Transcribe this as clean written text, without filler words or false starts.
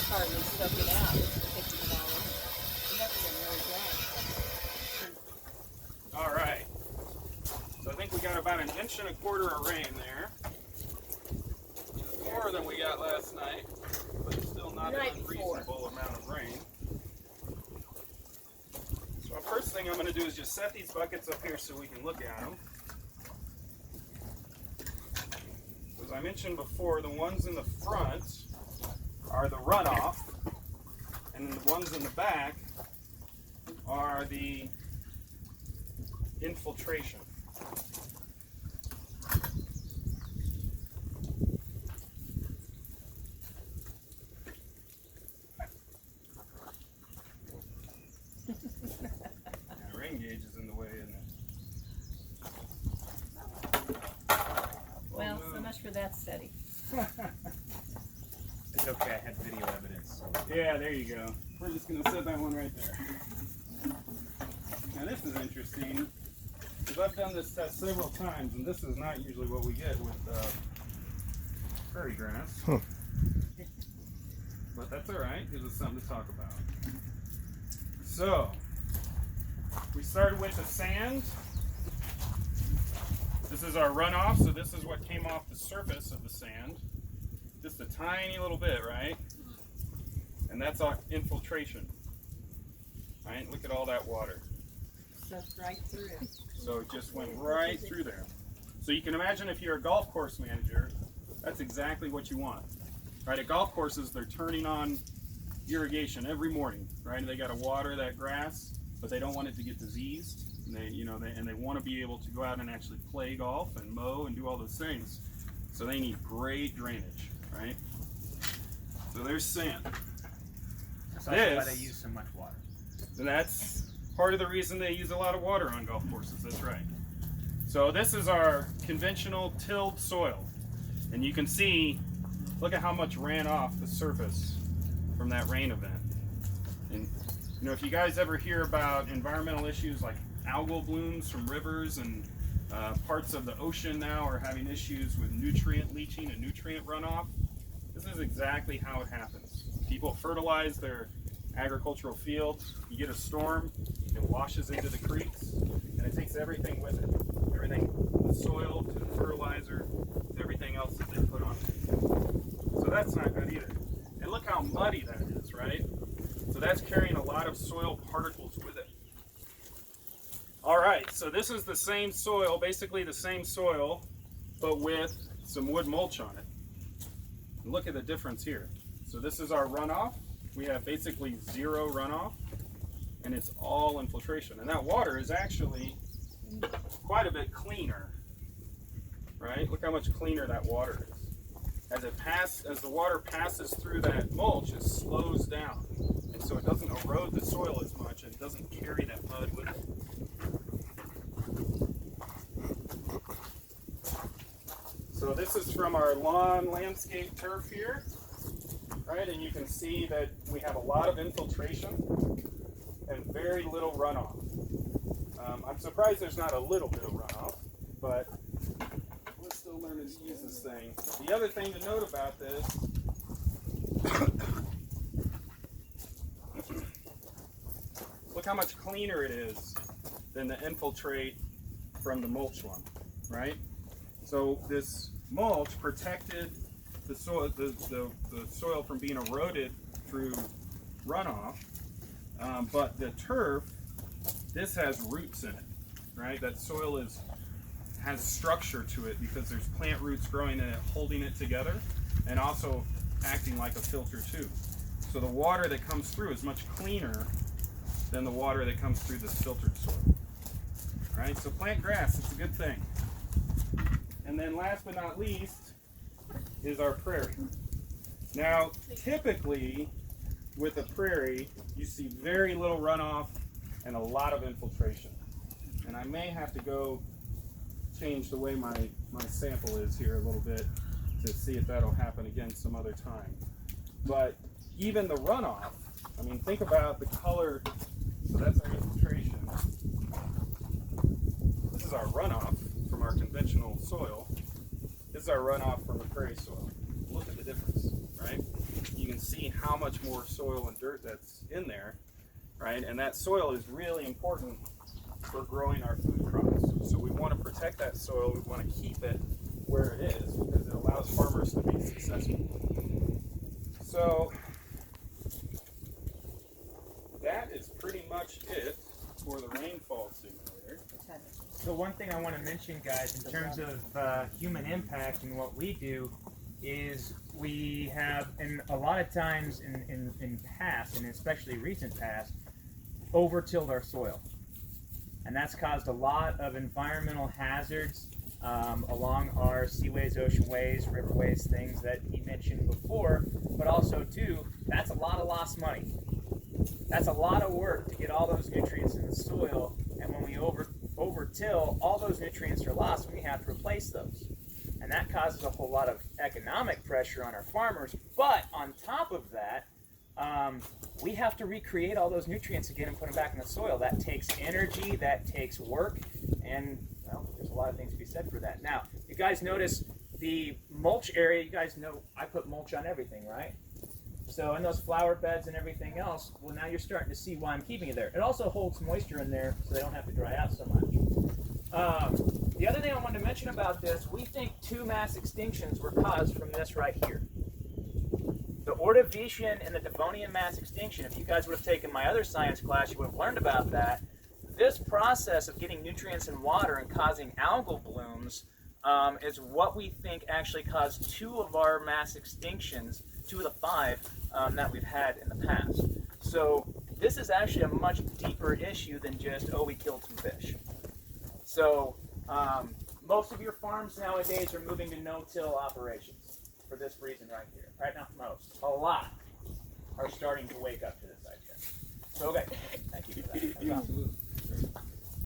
hardly soak it out. It takes an hour. It never been really dry. All right. So I think we got about 1.25 inches of rain there. More than we got last night, but it's still not an unreasonable amount of rain. So the first thing I'm going to do is just set these buckets up here so we can look at them. As I mentioned before, the ones in the front are the runoff, and the ones in the back are the infiltration. Rain gauge is in the way, isn't it? Well, so much for that study. It's okay, I had video evidence. So. Yeah, there you go. We're just going to set that one right there. Now this is interesting, because I've done this test several times, and this is not usually what we get with prairie grass. Huh. But that's all right, gives us something to talk about. So, we started with the sand. This is our runoff, so this is what came off the surface of the sand. Just a tiny little bit, right? And that's our infiltration. Right? Look at all that water. Sucked right through. So it just went right through there. So you can imagine if you're a golf course manager, that's exactly what you want. Right? At golf courses, they're turning on irrigation every morning, right? And they got to water that grass, but they don't want it to get diseased. And they want to be able to go out and actually play golf and mow and do all those things. So they need great drainage, right? So there's sand. That's also why they use so much water. And that's part of the reason they use a lot of water on golf courses, that's right. So this is our conventional tilled soil. And you can see, look at how much ran off the surface from that rain event. And you know, if you guys ever hear about environmental issues like algal blooms from rivers, and parts of the ocean now are having issues with nutrient leaching and nutrient runoff, this is exactly how it happens. People fertilize their agricultural fields, you get a storm, it washes into the creeks, and it takes everything with it. Everything from the soil to the fertilizer to everything else that they put on it. So that's not good either. And look how muddy that is, right? So that's carrying a lot of soil particles with it. All right, so this is the same soil, basically the same soil, but with some wood mulch on it. And look at the difference here. So this is our runoff. We have basically zero runoff, and it's all infiltration. And that water is actually quite a bit cleaner, right? Look how much cleaner that water is. As the water passes through that mulch, it slows down. And so it doesn't erode the soil as much, and it doesn't carry that mud with it. So this is from our lawn landscape turf here, right? And you can see that we have a lot of infiltration and very little runoff. I'm surprised there's not a little bit of runoff, but we're still learning to use this thing. The other thing to note about this look how much cleaner it is than the infiltrate from the mulch one, right? So this mulch protected the soil, the soil from being eroded through runoff, but the turf, this has roots in it, right? That soil has structure to it because there's plant roots growing in it, holding it together, and also acting like a filter too. So the water that comes through is much cleaner than the water that comes through this filtered soil. All right, so plant grass, it's a good thing. And then last but not least is our prairie. Now, typically with a prairie, you see very little runoff and a lot of infiltration. And I may have to go change the way my sample is here a little bit to see if that'll happen again some other time. But even the runoff, I mean, think about the color. So that's our infiltration. This is our runoff from our conventional soil. This is our runoff from the prairie soil. Look at the difference, right? You can see how much more soil and dirt that's in there, right? And that soil is really important for growing our food crops. So we want to protect that soil. We want to keep it where it is because it allows farmers to be successful. So that is pretty much it for the rainfall simulator. So one thing I want to mention, guys, in terms of human impact and what we do is we have, and a lot of times in past, and especially recent past, over-tilled our soil. And that's caused a lot of environmental hazards along our seaways, oceanways, riverways, things that he mentioned before, but also too, that's a lot of lost money. That's a lot of work to get all those nutrients in the soil, and when we over-till, all those nutrients are lost and we have to replace those. And that causes a whole lot of economic pressure on our farmers, but on top of that, we have to recreate all those nutrients again and put them back in the soil. That takes energy, that takes work, and well, there's a lot of things to be said for that. Now, you guys notice the mulch area, you guys know I put mulch on everything, right? So in those flower beds and everything else, well, now you're starting to see why I'm keeping it there. It also holds moisture in there so they don't have to dry out so much. The other thing I wanted to mention about this, we think 2 mass extinctions were caused from this right here. The Ordovician and the Devonian mass extinction, if you guys would have taken my other science class, you would have learned about that. This process of getting nutrients in water and causing algal blooms is what we think actually caused 2 of our mass extinctions, 2 of the 5 that we've had in the past. So this is actually a much deeper issue than just, oh, we killed some fish. So most of your farms nowadays are moving to no-till operations for this reason right here. Right now, most. A lot are starting to wake up to this idea. So, okay. Thank you for that. That's awesome.